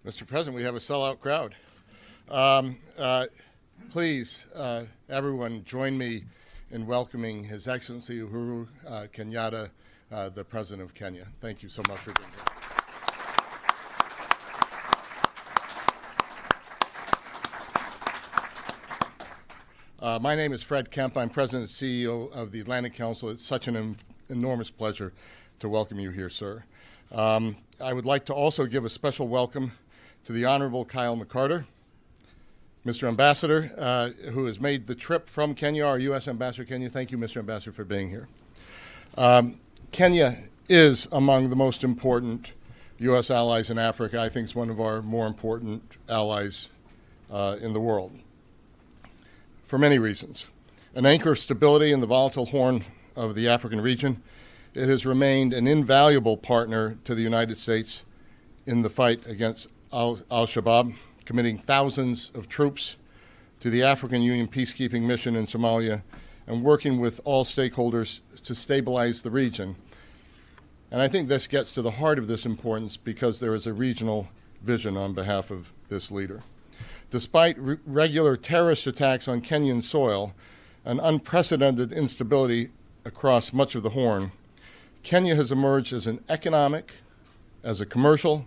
Mr. President, we have a sellout crowd. Please, everyone, join me in welcoming His Excellency Uhuru Kenyatta, the President of Kenya. Thank you so much for being here. My name is Fred Kemp. I'm President and CEO of the Atlantic Council. It's such an enormous pleasure to welcome you here, sir. I would like to also give a special welcome to the Honorable Kyle McCarter, Mr. Ambassador, who has made the trip from Kenya, our U.S. Ambassador to Kenya. Thank you, Mr. Ambassador, for being here. Kenya is among the most important U.S. allies in Africa. I think it's one of our more important allies in the world, for many reasons. An anchor of stability in the volatile horn of the African region, it has remained an invaluable partner to the United States in the fight against al-Shabaab, committing thousands of troops to the African Union peacekeeping mission in Somalia and working with all stakeholders to stabilize the region. And I think this gets to the heart of this importance because there is a regional vision on behalf of this leader. Despite regular terrorist attacks on Kenyan soil and unprecedented instability across much of the Horn, Kenya has emerged as an economic, as a commercial,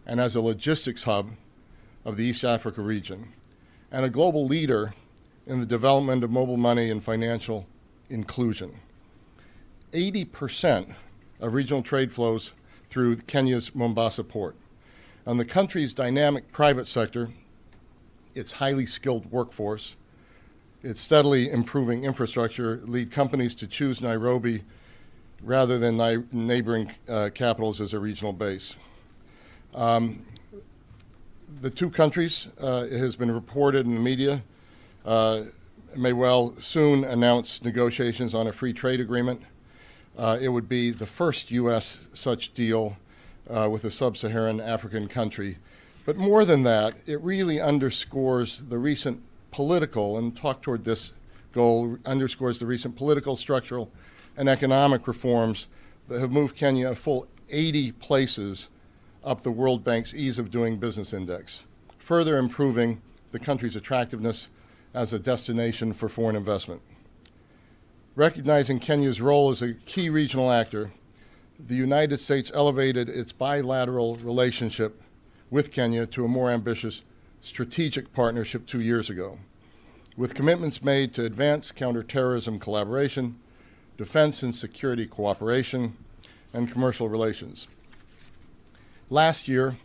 and as a logistics hub of the East Africa region, and a global leader in the development of mobile money and financial inclusion. 80% of regional trade flows through Kenya's Mombasa port. And the country's dynamic private sector, its highly skilled workforce, its steadily improving infrastructure lead companies to choose Nairobi rather than neighboring capitals as a regional base. The two countries, it has been reported in the media, may well soon announce negotiations on a free trade agreement. It would be the first U.S. such deal with a sub-Saharan African country. But more than that, it really underscores the recent political, and talk toward this goal, underscores the recent political, structural, and economic reforms that have moved Kenya a full 80 places up the World Bank's Ease of Doing Business Index, further improving the country's attractiveness as a destination for foreign investment. Recognizing Kenya's role as a key regional actor, the United States elevated its bilateral relationship with Kenya to a more ambitious strategic partnership 2 years ago, with commitments made to advance counterterrorism collaboration, defense and security cooperation, and commercial relations. Last year,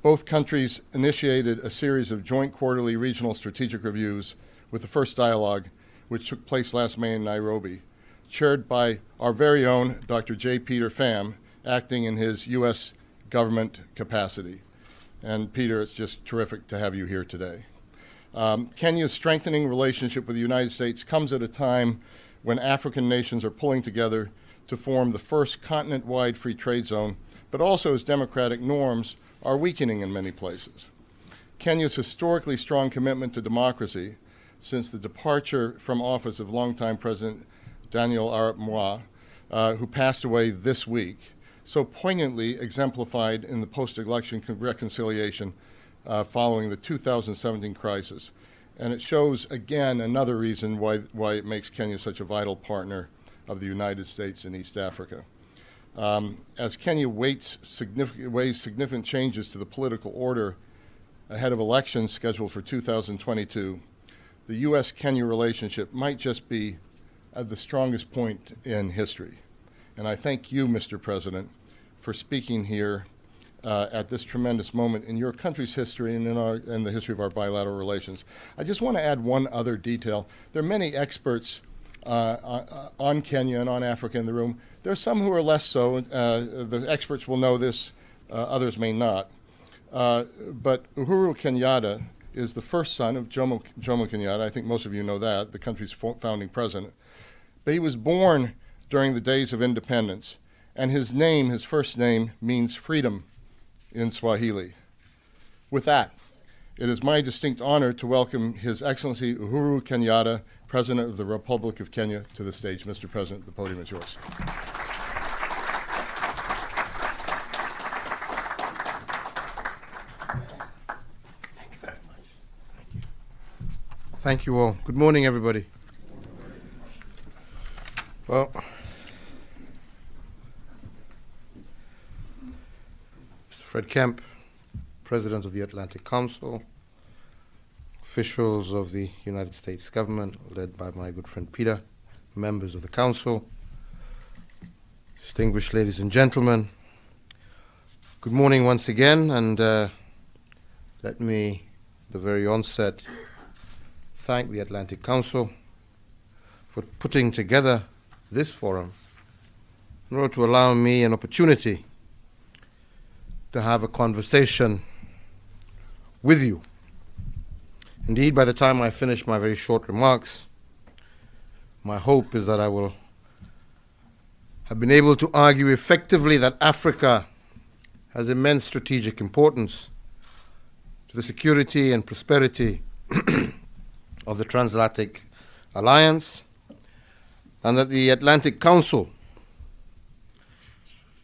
both countries initiated a series of joint quarterly regional strategic reviews, with the first dialogue, which took place last May in Nairobi, chaired by our very own Dr. J. Peter Pham, acting in his U.S. government capacity. And Peter, it's just terrific to have you here today. Kenya's strengthening relationship with the United States comes at a time when African nations are pulling together to form the first continent-wide free trade zone, but also as democratic norms are weakening in many places. Kenya's historically strong commitment to democracy since the departure from office of longtime President Daniel Arap Moi, who passed away this week, so poignantly exemplified in the post-election reconciliation following the 2017 crisis. And it shows, again, another reason why it makes Kenya such a vital partner of the United States in East Africa. As Kenya weighs significant changes to the political order ahead of elections scheduled for 2022, the U.S.-Kenya relationship might just be at the strongest point in history. And I thank you, Mr. President, for speaking here at this tremendous moment in your country's history and in the history of our bilateral relations. I just want to add one other detail. There are many experts on Kenya and on Africa in the room. There are some who are less so. The experts will know this, others may not. But Uhuru Kenyatta is the first son of Jomo Kenyatta. I think most of you know that, the country's founding president. But he was born during the days of independence, and his name, his first name, means freedom in Swahili. With that, it is my distinct honor to welcome His Excellency Uhuru Kenyatta, President of the Republic of Kenya, to the stage. Mr. President, the podium is yours. Thank you all. Good morning, everybody. Well, Mr. Fred Kemp, President of the Atlantic Council, officials of the United States government, led by my good friend Peter, members of the Council, distinguished ladies and gentlemen, good morning once again, and let me, at the very onset, thank the Atlantic Council for putting together this forum in order to allow me an opportunity to have a conversation with you. Indeed, by the time I finish my very short remarks, my hope is that I will have been able to argue effectively that Africa has immense strategic importance to the security and prosperity of the Transatlantic Alliance, and that the Atlantic Council,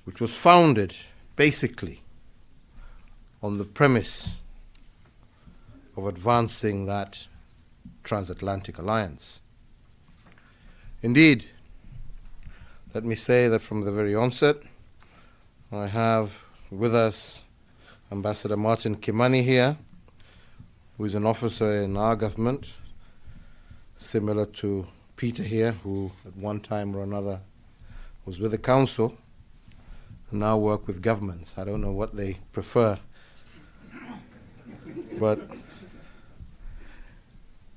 which was founded basically on the premise of advancing that transatlantic alliance. Indeed, let me say that from the very onset, I have with us Ambassador Martin Kimani here, who is an officer in our government, similar to Peter here, who at one time or another was with the council and now work with governments. I don't know what they prefer, but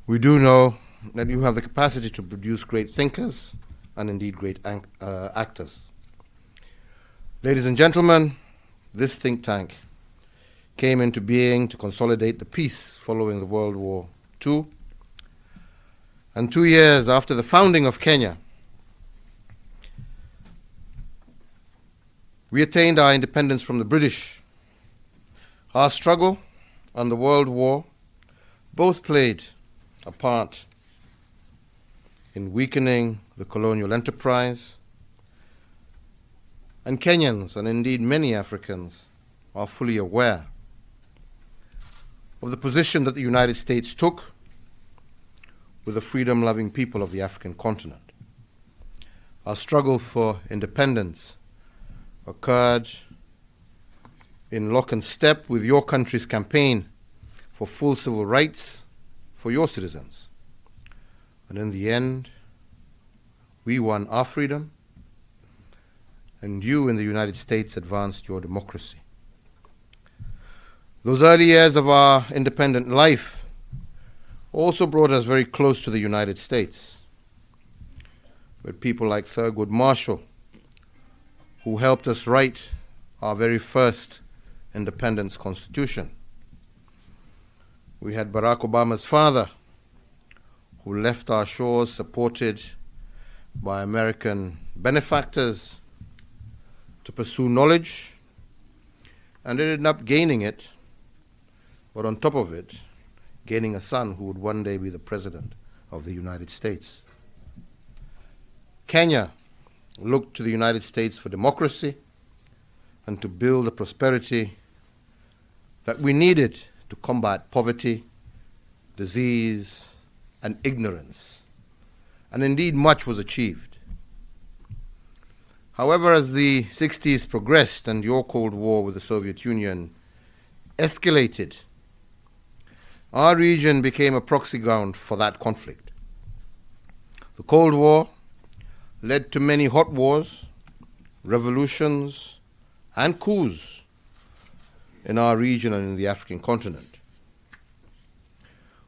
we do know that you have the capacity to produce great thinkers and indeed great actors. Ladies and gentlemen, this think tank came into being to consolidate the peace following the World War II. And 2 years after the founding of Kenya, we attained our independence from the British. Our struggle and the World War both played a part in weakening the colonial enterprise, and Kenyans, and indeed many Africans, are fully aware of the position that the United States took with the freedom-loving people of the African continent. Our struggle for independence occurred in lock and step with your country's campaign for full civil rights for your citizens. And in the end, we won our freedom, and you in the United States advanced your democracy. Those early years of our independent life also brought us very close to the United States, with people like Thurgood Marshall, who helped us write our very first independence constitution. We had Barack Obama's father, who left our shores supported by American benefactors to pursue knowledge, and ended up gaining it, but on top of it, gaining a son who would one day be the President of the United States. Kenya looked to the United States for democracy and to build the prosperity that we needed to combat poverty, disease, and ignorance. And indeed, much was achieved. However, as the 60s progressed and your Cold War with the Soviet Union escalated, our region became a proxy ground for that conflict. The Cold War led to many hot wars, revolutions, and coups in our region and in the African continent.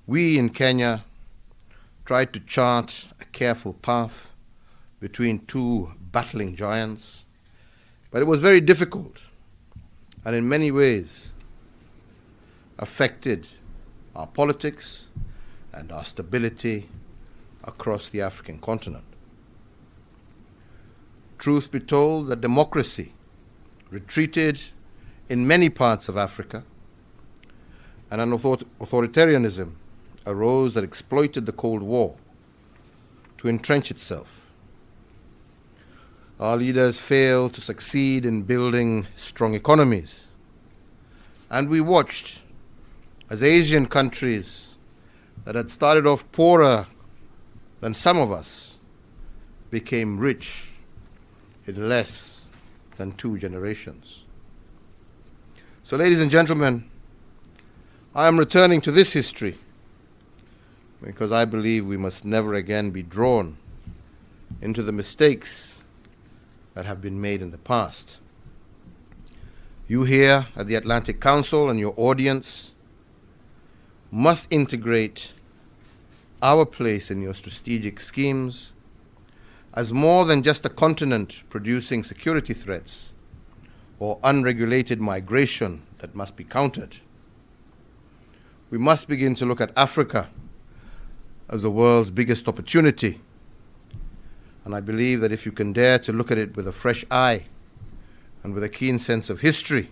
We in Kenya tried to chart a careful path between two battling giants, but it was very difficult and in many ways affected our politics and our stability across the African continent. Truth be told, that democracy retreated in many parts of Africa, and an authoritarianism arose that exploited the Cold War to entrench itself. Our leaders failed to succeed in building strong economies, and we watched as Asian countries that had started off poorer than some of us became rich in less than 2 generations. So, ladies and gentlemen, I am returning to this history because I believe we must never again be drawn into the mistakes that have been made in the past. You here at the Atlantic Council and your audience must integrate our place in your strategic schemes as more than just a continent producing security threats or unregulated migration that must be countered. We must begin to look at Africa as the world's biggest opportunity. And I believe that if you can dare to look at it with a fresh eye and with a keen sense of history,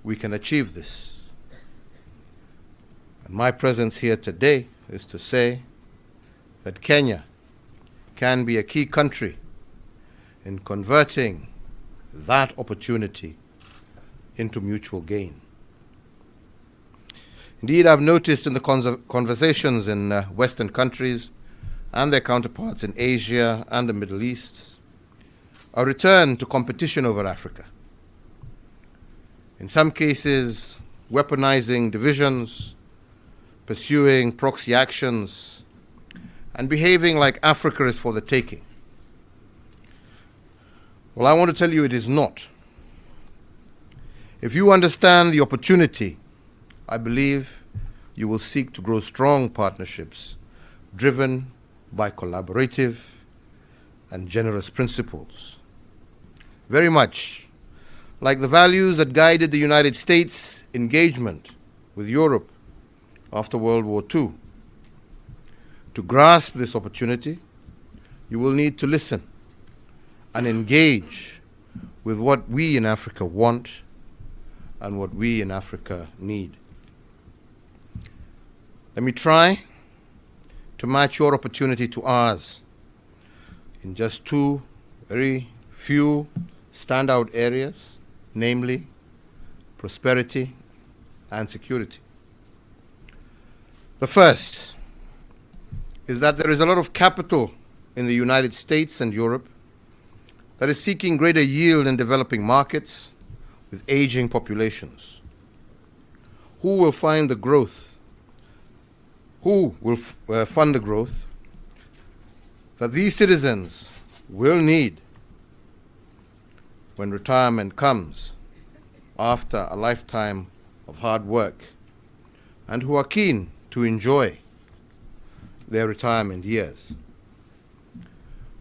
we can achieve this. And my presence here today is to say that Kenya can be a key country in converting that opportunity into mutual gain. Indeed, I've noticed in the conversations in Western countries and their counterparts in Asia and the Middle East a return to competition over Africa. In some cases, weaponizing divisions, pursuing proxy actions, and behaving like Africa is for the taking. Well, I want to tell you it is not. If you understand the opportunity, I believe you will seek to grow strong partnerships driven by collaborative and generous principles. Very much like the values that guided the United States' engagement with Europe after World War II. To grasp this opportunity, you will need to listen and engage with what we in Africa want and what we in Africa need. Let me try to match your opportunity to ours in just 2 very few standout areas, namely prosperity and security. The first is that there is a lot of capital in the United States and Europe that is seeking greater yield in developing markets with aging populations. Who will find the growth? Who will fund the growth that these citizens will need when retirement comes after a lifetime of hard work, and who are keen to enjoy their retirement years?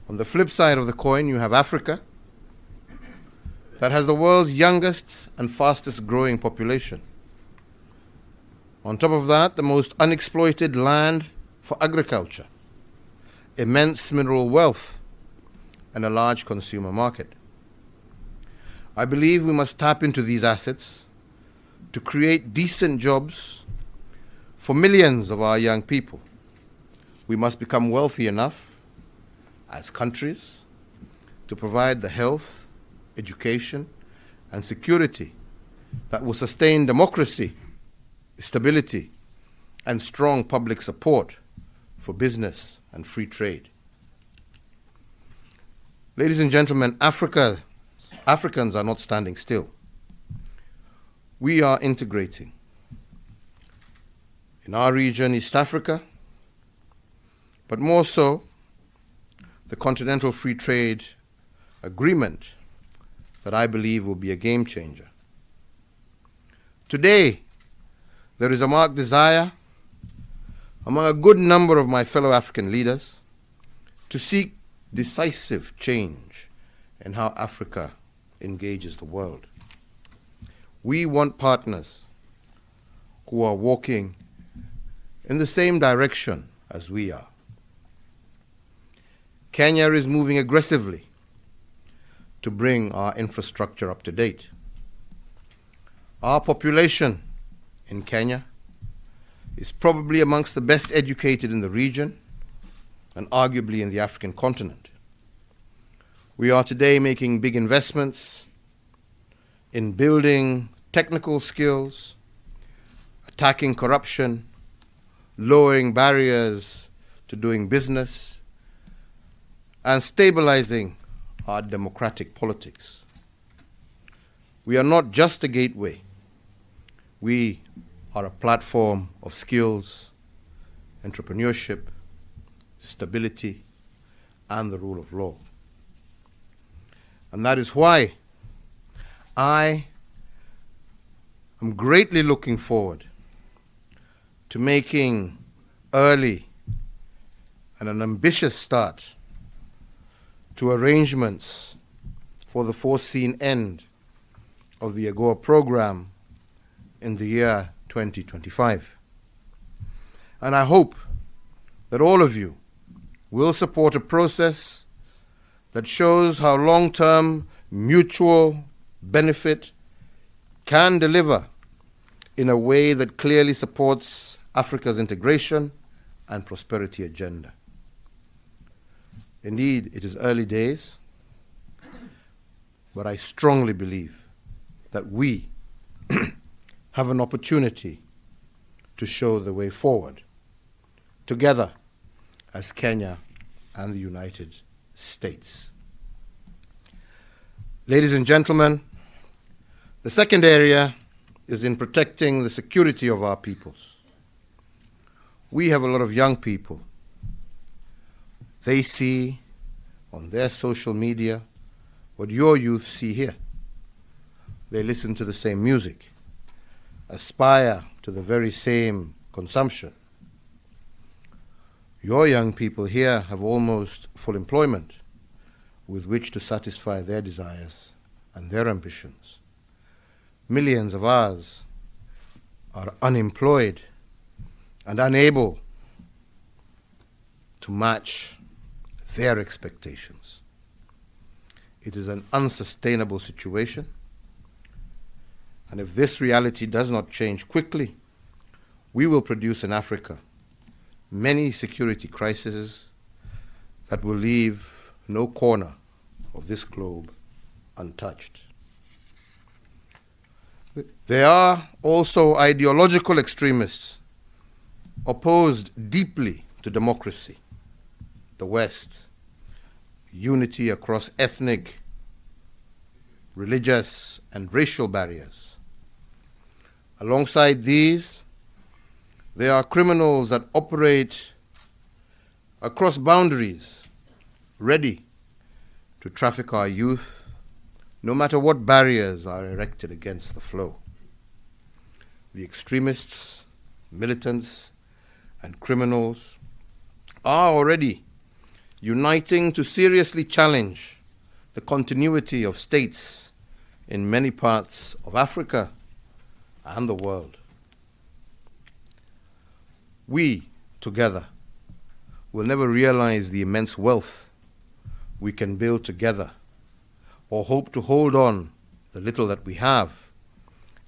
On the flip side of the coin, you have Africa, that has the world's youngest and fastest growing population. On top of that, the most unexploited land for agriculture, immense mineral wealth, and a large consumer market. I believe we must tap into these assets to create decent jobs for millions of our young people. We must become wealthy enough as countries to provide the health, education, and security that will sustain democracy, stability, and strong public support for business and free trade. Ladies and gentlemen, Africans are not standing still. We are integrating. In our region, East Africa, but more so, the Continental Free Trade Agreement that I believe will be a game changer. Today, there is a marked desire among a good number of my fellow African leaders to seek decisive change in how Africa engages the world. We want partners who are walking in the same direction as we are. Kenya is moving aggressively to bring our infrastructure up to date. Our population in Kenya is probably amongst the best educated in the region and arguably in the African continent. We are today making big investments in building technical skills, attacking corruption, lowering barriers to doing business, and stabilizing our democratic politics. We are not just a gateway. We are a platform of skills, entrepreneurship, stability, and the rule of law. And that is why I am greatly looking forward to making early and an ambitious start to arrangements for the foreseen end of the AGOA program in the year 2025. And I hope that all of you will support a process that shows how long-term mutual benefit can deliver in a way that clearly supports Africa's integration and prosperity agenda. Indeed, it is early days, but I strongly believe that we have an opportunity to show the way forward, together as Kenya and the United States. Ladies and gentlemen, the second area is in protecting the security of our peoples. We have a lot of young people. They see on their social media what your youth see here. They listen to the same music, aspire to the very same consumption. Your young people here have almost full employment with which to satisfy their desires and their ambitions. Millions of ours are unemployed and unable to match their expectations. It is an unsustainable situation, and if this reality does not change quickly, we will produce in Africa many security crises that will leave no corner of this globe untouched. There are also ideological extremists opposed deeply to democracy, the West, unity across ethnic, religious, and racial barriers. Alongside these, there are criminals that operate across boundaries, ready to traffic our youth, no matter what barriers are erected against the flow. The extremists, militants, and criminals are already uniting to seriously challenge the continuity of states in many parts of Africa and the world. We, together, will never realize the immense wealth we can build together or hope to hold on the little that we have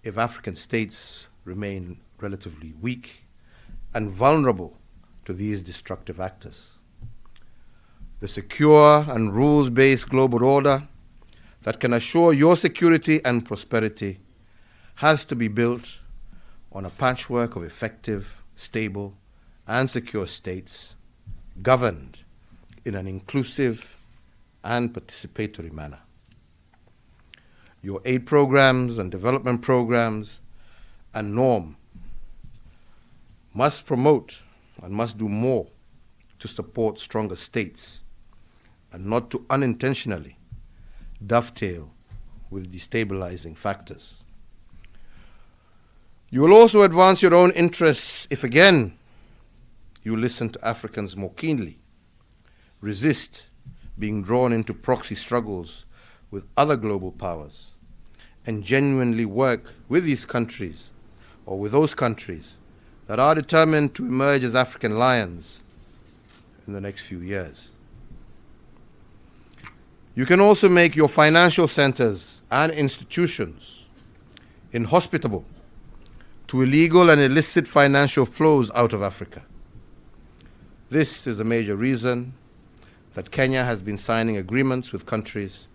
if African states remain relatively weak and vulnerable to these destructive actors. The secure and rules-based global order that can assure your security and prosperity has to be built on a patchwork of effective, stable, and secure states governed in an inclusive and participatory manner. Your aid programs and development programs and norm must promote and must do more to support stronger states and not to unintentionally dovetail with destabilizing factors. You will also advance your own interests if again you listen to Africans more keenly, resist being drawn into proxy struggles with other global powers, and genuinely work with these countries or with those countries that are determined to emerge as African lions in the next few years. You can also make your financial centers and institutions inhospitable to illegal and illicit financial flows out of Africa. This is a major reason that Kenya has been signing agreements with countries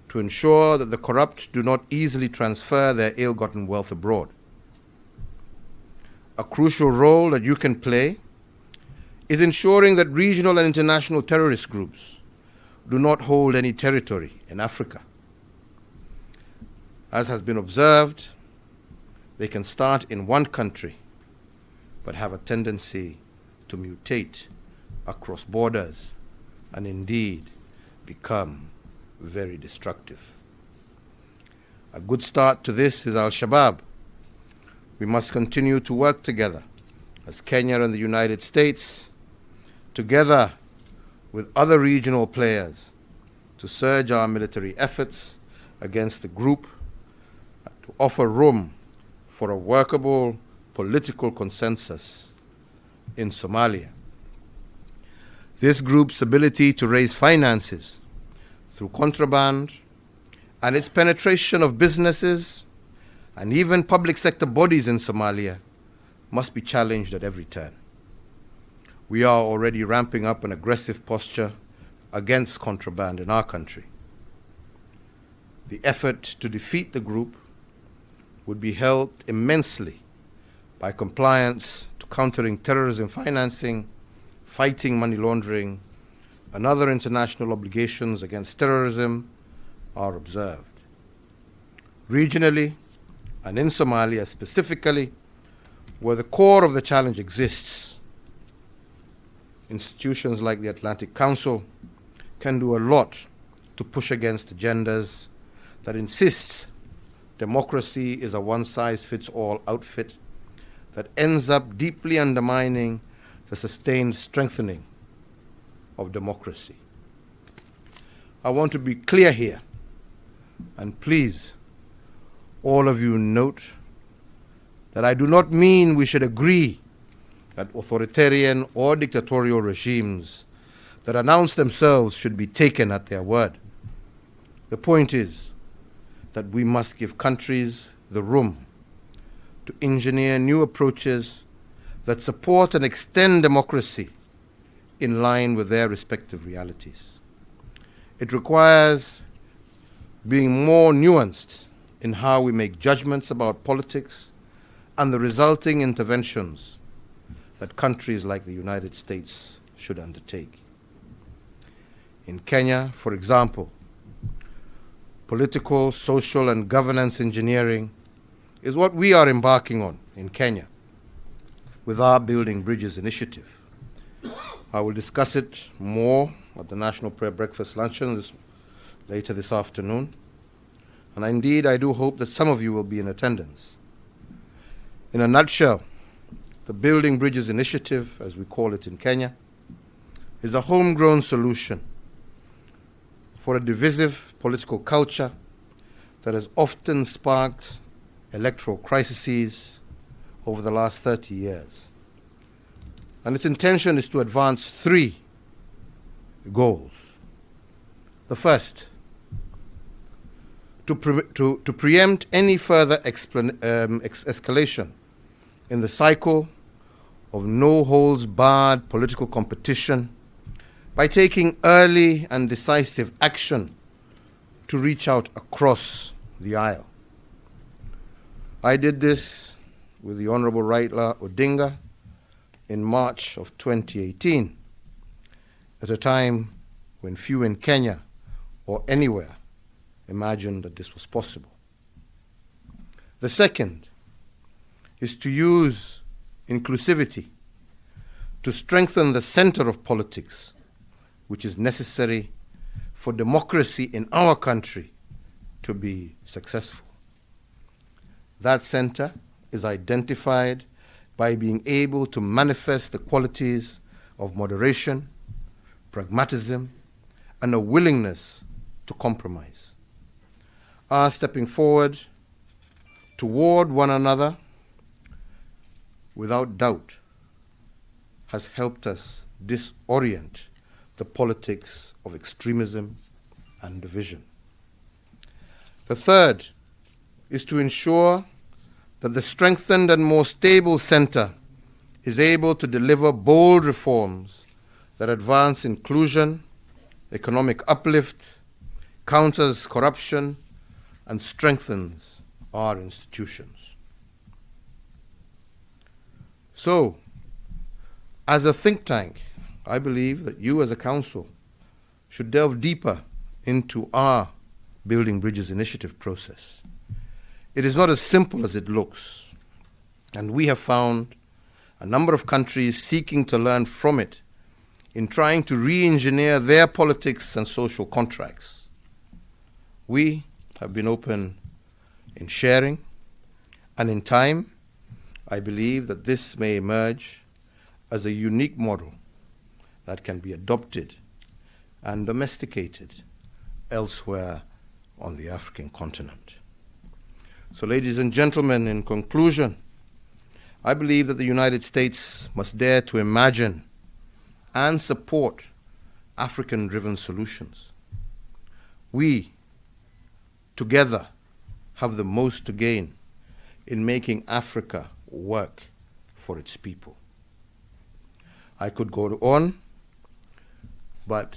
to ensure that the corrupt do not easily transfer their ill-gotten wealth abroad. a crucial role that you can play is ensuring that regional and international terrorist groups do not hold any territory in Africa. As has been observed, they can start in one country but have a tendency to mutate across borders and indeed become very destructive. A good start to this is Al-Shabaab. We must continue to work together as Kenya and the United States, together with other regional players, to surge our military efforts against the group, to offer room for a workable political consensus in Somalia. This group's ability to raise finances through contraband and its penetration of businesses and even public sector bodies in Somalia must be challenged at every turn. We are already ramping up an aggressive posture against contraband in our country. The effort to defeat the group would be helped immensely by compliance to countering terrorism financing, fighting money laundering, and other international obligations against terrorism are observed. Regionally, and in Somalia specifically, where the core of the challenge exists, institutions like the Atlantic Council can do a lot to push against agendas that insist democracy is a one-size-fits-all outfit that ends up deeply undermining the sustained strengthening of democracy. I want to be clear here, and please, all of you note that I do not mean we should agree that authoritarian or dictatorial regimes that announce themselves should be taken at their word. The point is that we must give countries the room to engineer new approaches that support and extend democracy in line with their respective realities. It requires being more nuanced in how we make judgments about politics and the resulting interventions that countries like the United States should undertake. In Kenya, for example, political, social, and governance engineering is what we are embarking on in Kenya with our Building Bridges initiative. I will discuss it more at the National Prayer Breakfast Luncheon later this afternoon. And indeed, I do hope that some of you will be in attendance. In a nutshell, the Building Bridges initiative, as we call it in Kenya, is a homegrown solution for a divisive political culture that has often sparked electoral crises over the last 30 years. And its intention is to advance three goals. The first, to preempt any further escalation in the cycle of no-holds-barred political competition by taking early and decisive action to reach out across the aisle. I did this with the Honorable Raila Odinga in March of 2018, at a time when few in Kenya or anywhere imagined that this was possible. The second is to use inclusivity to strengthen the center of politics, which is necessary for democracy in our country to be successful. That center is identified by being able to manifest the qualities of moderation, pragmatism, and a willingness to compromise. Our stepping forward toward one another, without doubt, has helped us disorient the politics of extremism and division. The third is to ensure that the strengthened and more stable center is able to deliver bold reforms that advance inclusion, economic uplift, counters corruption, and strengthens our institutions. So, as a think tank, I believe that you as a council should delve deeper into our Building Bridges initiative process. It is not as simple as it looks, and we have found a number of countries seeking to learn from it in trying to re-engineer their politics and social contracts. We have been open in sharing, and in time, I believe that this may emerge as a unique model that can be adopted and domesticated elsewhere on the African continent. So, ladies and gentlemen, in conclusion, I believe that the United States must dare to imagine and support African-driven solutions. We, together, have the most to gain in making Africa work for its people. I could go on, but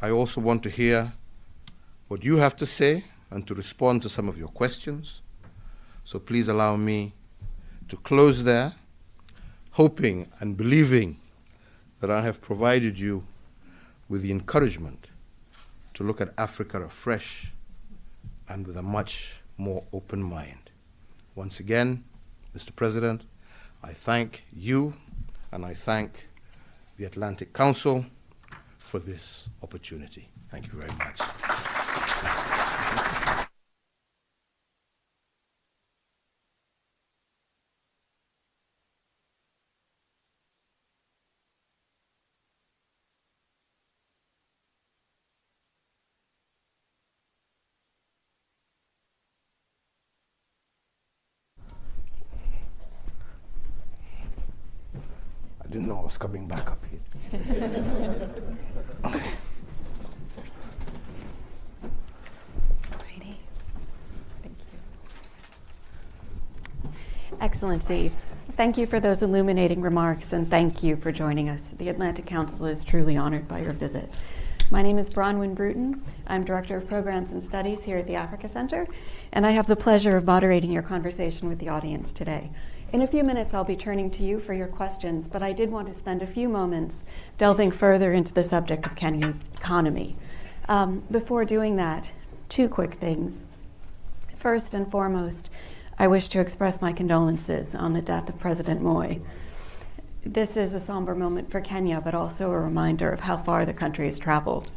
I also want to hear what you have to say and to respond to some of your questions. So please allow me to close there, hoping and believing that I have provided you with the encouragement to look at Africa afresh and with a much more open mind. Once again, Mr. President, I thank you and I thank the Atlantic Council for this opportunity. Thank you very much. I didn't know I was coming back up here. Okay. Alrighty. Thank you. Excellency, thank you for those illuminating remarks, and thank you for joining us. The Atlantic Council is truly honored by your visit. My name is Bronwyn Bruton. I'm Director of Programs and Studies here at the Africa Center, and I have the pleasure of moderating your conversation with the audience today. In a few minutes, I'll be turning to you for your questions, but I did want to spend a few moments delving further into the subject of Kenya's economy. Before doing that, two quick things. First and foremost, I wish to express my condolences on the death of President Moi. This is a somber moment for Kenya, but also a reminder of how far the country has traveled.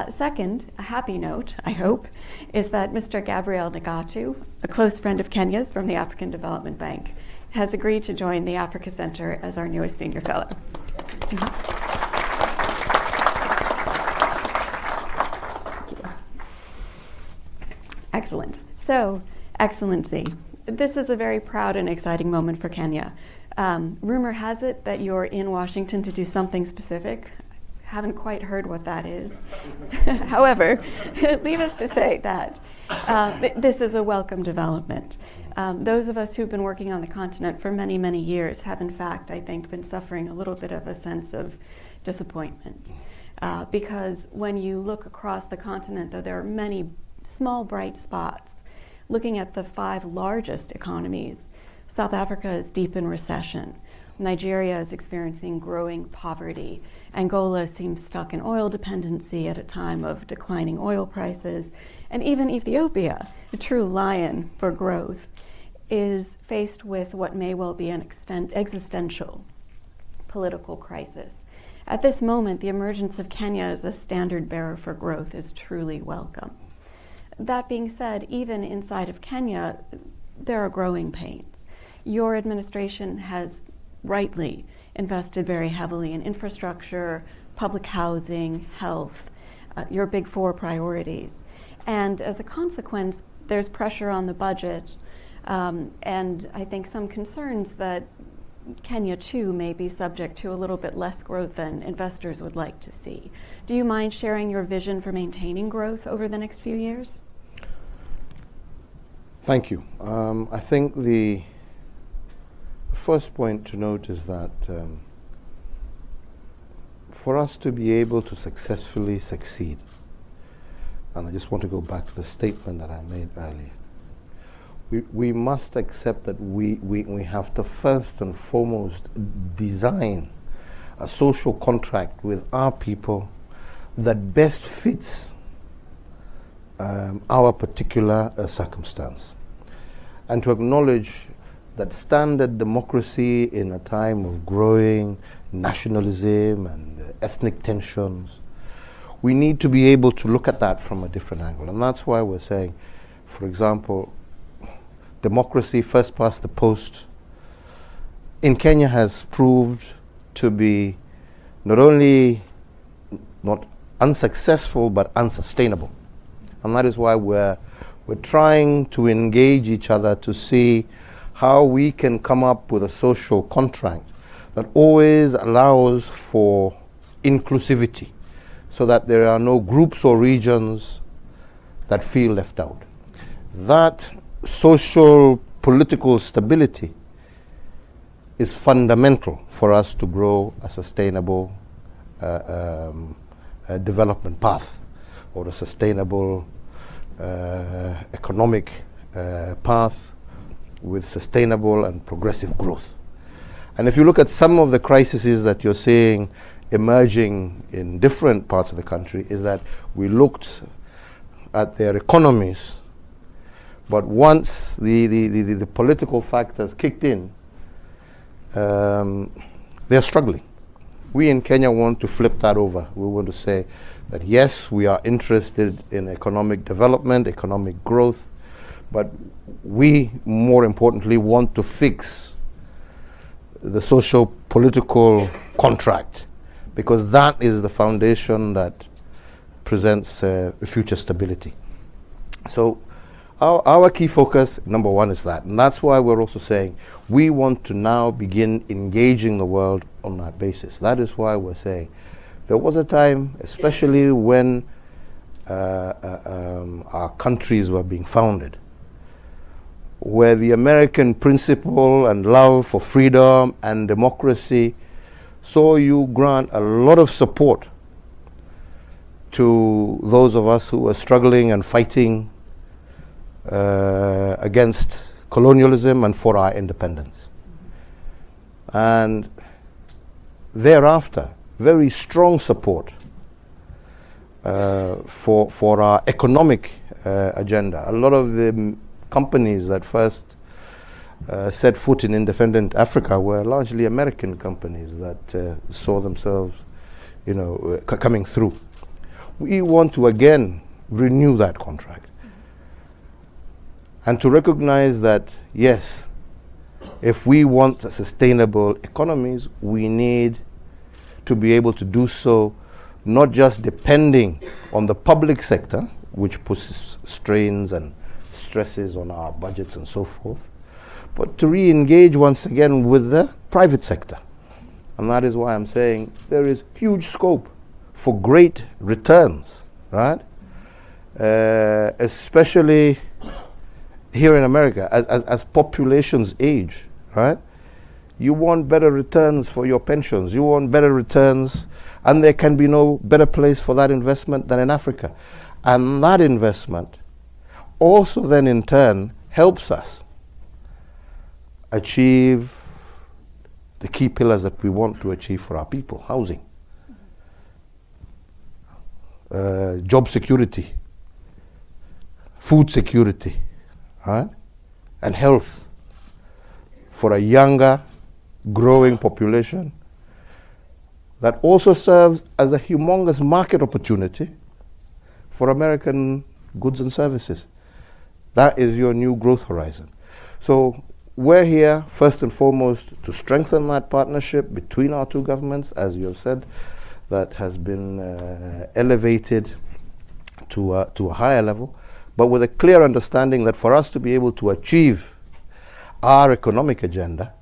Second, a happy note, I hope, is that Mr. Gabriel Nagatu, a close friend of Kenya's from the African Development Bank, has agreed to join the Africa Center as our newest senior fellow. Thank you. Excellent. So, Excellency, this is a very proud and exciting moment for Kenya. Rumor has it that you're in Washington to do something specific. Haven't quite heard what that is. However, leave us to say that this is a welcome development. Those of us who've been working on the continent for many, many years have, in fact, I think, been suffering a little bit of a sense of disappointment. Because when you look across the continent, though there are many small, bright spots, looking at the 5 largest economies, South Africa is deep in recession. Nigeria is experiencing growing poverty. Angola seems stuck in oil dependency at a time of declining oil prices. And even Ethiopia, a true lion for growth, is faced with what may well be an existential political crisis. At this moment, the emergence of Kenya as a standard bearer for growth is truly welcome. That being said, even inside of Kenya, there are growing pains. Your administration has rightly invested very heavily in infrastructure, public housing, health, your big 4 priorities. And as a consequence, there's pressure on the budget, and I think some concerns that Kenya too may be subject to a little bit less growth than investors would like to see. Do you mind sharing your vision for maintaining growth over the next few years? Thank you. I think the first point to note is that for us to be able to successfully succeed, and I just want to go back to the statement that I made earlier, we must accept that we have to first and foremost design a social contract with our people that best fits our particular circumstance, and to acknowledge that standard democracy in a time of growing nationalism and ethnic tensions, we need to be able to look at that from a different angle. And that's why we're saying, for example, democracy first past the post in Kenya has proved to be not only not unsuccessful but unsustainable. And that is why we're trying to engage each other to see how we can come up with a social contract that always allows for inclusivity, so that there are no groups or regions that feel left out. That social political stability is fundamental for us to grow a sustainable development path, or a sustainable economic path with sustainable and progressive growth. And if you look at some of the crises that you're seeing emerging in different parts of the country, is that we looked at their economies, but once the political factors kicked in, they're struggling. We in Kenya want to flip that over. We want to say that yes, we are interested in economic development, economic growth, but we, more importantly, want to fix the social political contract, because that is the foundation that presents future stability. So our key focus, number one, is that. And that's why we're also saying we want to now begin engaging the world on that basis. That is why we're saying there was a time, especially when our countries were being founded, where the American principle and love for freedom and democracy saw you grant a lot of support to those of us who were struggling and fighting against colonialism and for our independence. And thereafter, very strong support for our economic agenda. A lot of the companies that first set foot in independent Africa were largely American companies that saw themselves, coming through. We want to again renew that contract and to recognize that, yes, if we want sustainable economies, we need to be able to do so not just depending on the public sector, which puts strains and stresses on our budgets and so forth, but to re-engage once again with the private sector. And that is why I'm saying there is huge scope for great returns, right? Especially here in America, as populations age, right? You want better returns for your pensions. You want better returns, and there can be no better place for that investment than in Africa. And that investment also then in turn helps us achieve the key pillars that we want to achieve for our people: housing, job security, food security, right? And health for a younger, growing population that also serves as a humongous market opportunity for American goods and services. That is your new growth horizon. So we're here, first and foremost, to strengthen that partnership between our two governments, as you have said, that has been elevated to a higher level, but with a clear understanding that for us to be able to achieve our economic agenda,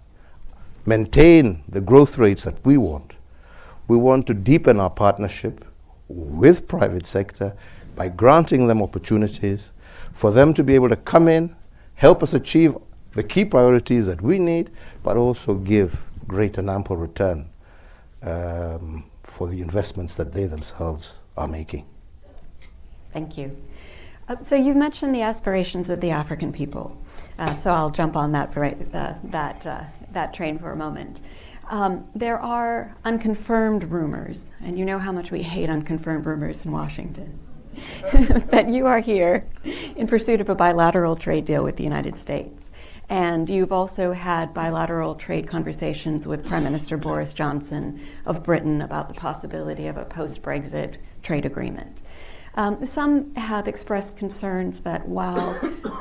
maintain the growth rates that we want to deepen our partnership with private sector by granting them opportunities for them to be able to come in, help us achieve the key priorities that we need, but also give great and ample return for the investments that they themselves are making. Thank you. So you've mentioned the aspirations of the African people. So I'll jump on that that train for a moment. There are unconfirmed rumors, and you know how much we hate unconfirmed rumors in Washington, that you are here in pursuit of a bilateral trade deal with the United States. And you've also had bilateral trade conversations with Prime Minister Boris Johnson of Britain about the possibility of a post-Brexit trade agreement. Some have expressed concerns that while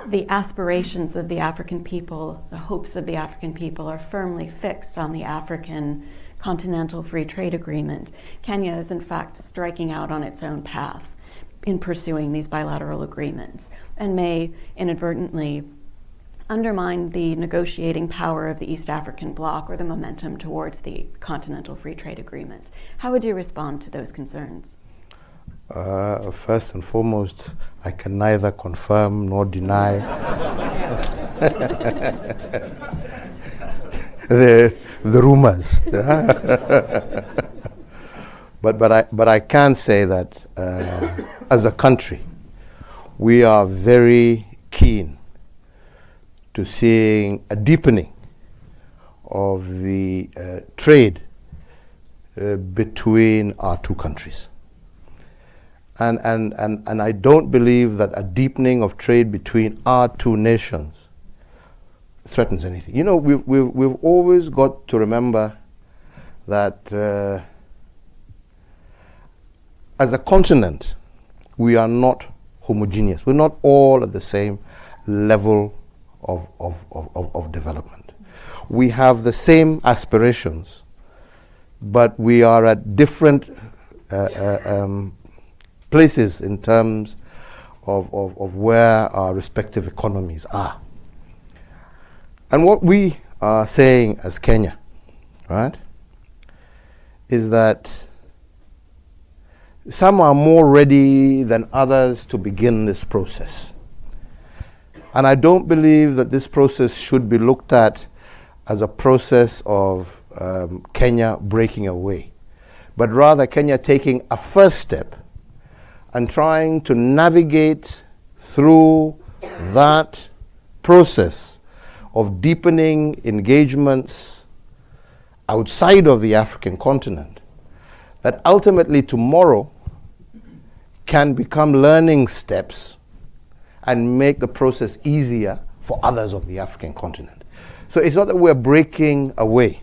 the aspirations of the African people, the hopes of the African people are firmly fixed on the African Continental Free Trade Agreement, Kenya is in fact striking out on its own path in pursuing these bilateral agreements and may inadvertently undermine the negotiating power of the East African bloc or the momentum towards the Continental Free Trade Agreement. How would you respond to those concerns? First and foremost, I can neither confirm nor deny the rumors. But I can say that as a country, we are very keen to seeing a deepening of the trade between our two countries. And I don't believe that a deepening of trade between our two nations threatens anything. You know, we've always got to remember that as a continent, we are not homogeneous. We're not all at the same level of development. We have the same aspirations, but we are at different places in terms of where our respective economies are. And what we are saying as Kenya, right, is that some are more ready than others to begin this process. And I don't believe that this process should be looked at as a process of Kenya breaking away, but rather Kenya taking a first step and trying to navigate through that process of deepening engagements outside of the African continent that ultimately tomorrow can become learning steps and make the process easier for others of the African continent. So it's not that we're breaking away.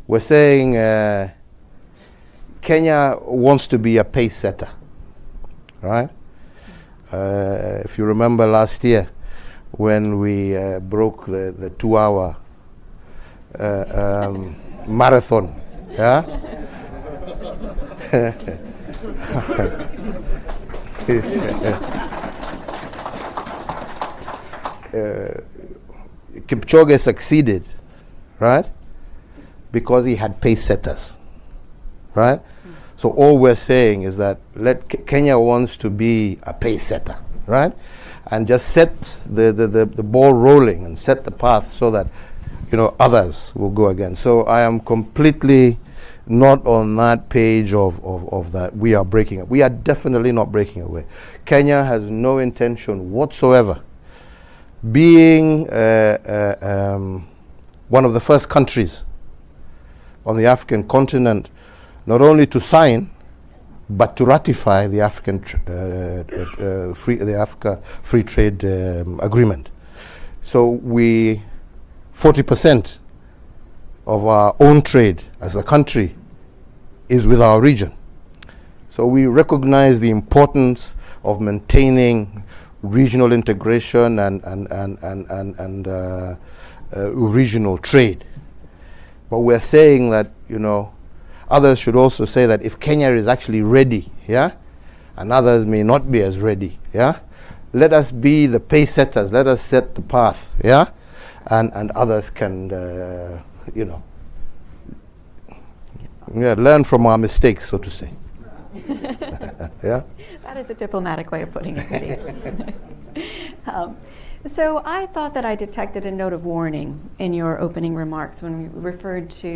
We're saying Kenya wants to be a pace setter, right? If you remember last year when we broke the 2-hour marathon, yeah? Kipchoge succeeded, right? Because he had pace setters, right? So all we're saying is that Kenya wants to be a pace setter, right? And just set the ball rolling and set the path so that, you know, others will go again. So I am completely not on that page of that we are breaking up. We are definitely not breaking away. Kenya has no intention whatsoever, being one of the first countries on the African continent, not only to sign, but to ratify the Africa Free Trade Agreement. So 40% of our own trade as a country is with our region. So we recognize the importance of maintaining regional integration and regional trade. But we're saying that, you know, others should also say that if Kenya is actually ready, yeah, and others may not be as ready, yeah, let us be the pace setters, let us set the path, yeah, and others can, you know, learn from our mistakes, so to say. Yeah? That is a diplomatic way of putting it, Steve. So I thought that I detected a note of warning in your opening remarks when we referred to